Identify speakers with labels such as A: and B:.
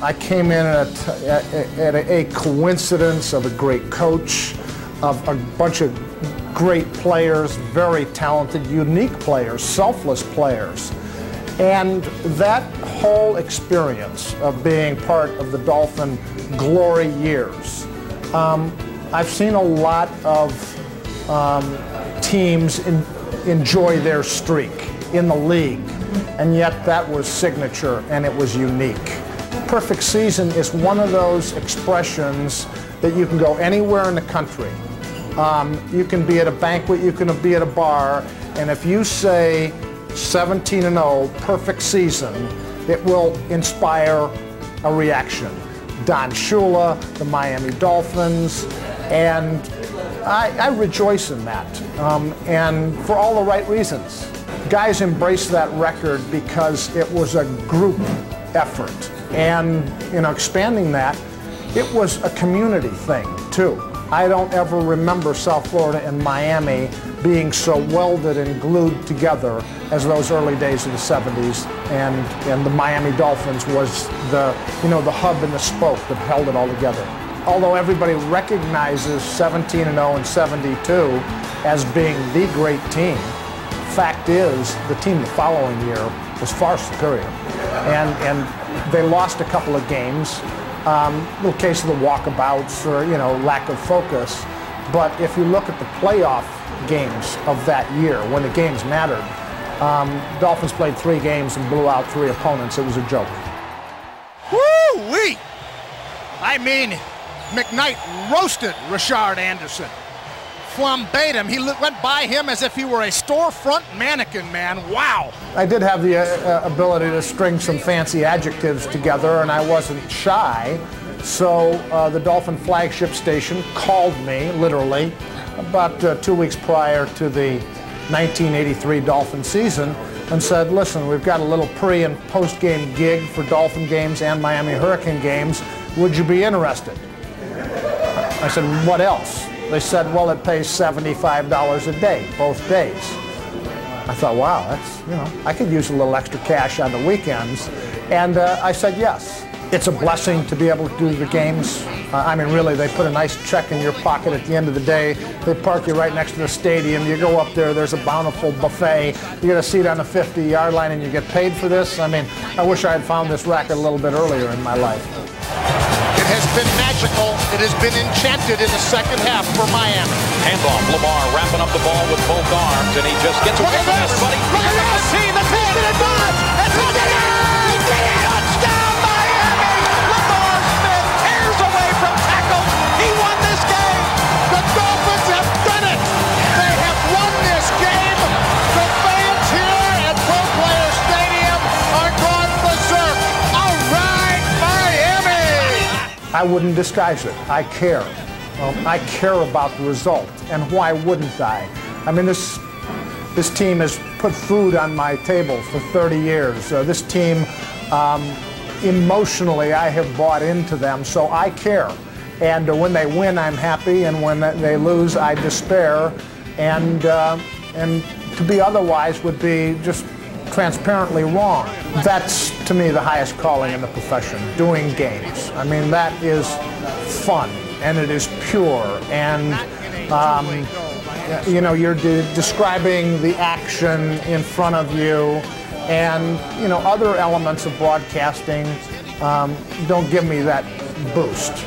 A: I came in at a coincidence of a great coach, of a bunch of great players, very talented, unique players, selfless players. And that whole experience of being part of the Dolphin glory years, I've seen a lot of teams enjoy their streak in the league, and yet that was signature and it was unique. Perfect season is one of those expressions that you can go anywhere in the country. You can be at a banquet, you can be at a bar, and if you say 17-0, perfect season, it will inspire a reaction. Don Shula, the Miami Dolphins, and I rejoice in that, and for all the right reasons. Guys embrace that record because it was a group effort, and expanding that, it was a community thing too. I don't ever remember South Florida and Miami being so welded and glued together as those early days of the 70s, and the Miami Dolphins was the hub and the spoke that held it all together. Although everybody recognizes 17-0 and 72 as being the great team, fact is the team the following year was far superior, and they lost a couple of games. Little case of the walkabouts or lack of focus, but if you look at the playoff games of that year when the games mattered, Dolphins played 3 games and blew out 3 opponents. It was a joke.
B: Woo-wee! I mean, McKnight roasted Richard Anderson, flambéed him. He went by him as if he were a storefront mannequin, man. Wow.
A: I did have the ability to string some fancy adjectives together, and I wasn't shy. So the Dolphin flagship station called me, literally, about 2 weeks prior to the 1983 Dolphin season and said, listen, we've got a little pre- and post-game gig for Dolphin games and Miami Hurricane games. Would you be interested? I said, what else? They said, well, it pays $75 a day, both days. I thought, wow, that's, I could use a little extra cash on the weekends. And I said yes. It's a blessing to be able to do the games. I mean, really, they put a nice check in your pocket at the end of the day. They park you right next to the stadium. You go up there, there's a bountiful buffet. You get a seat on the 50-yard line and you get paid for this. I mean, I wish I had found this racket a little bit earlier in my life.
B: It has been magical. It has been enchanted in the second half for Miami.
C: Handoff, Lamar wrapping up the ball with both arms, and he just gets away from everybody.
B: Look at this! See the pitch to the dodge! And touchdown, Miami! Lamar Smith tears away from tackles. He won this game. The Dolphins have done it. They have won this game. The fans here at Pro Player Stadium are gone berserk. All right, Miami!
A: I wouldn't disguise it. I care. I care about the result, and why wouldn't I? I mean, this team has put food on my table for 30 years. This team, emotionally, I have bought into them, so I care. And when they win, I'm happy, and when they lose, I despair. And to be otherwise would be just transparently wrong. That's, to me, the highest calling in the profession, doing games. I mean, that is fun, and it is pure, and you're describing the action in front of you, and other elements of broadcasting don't give me that boost.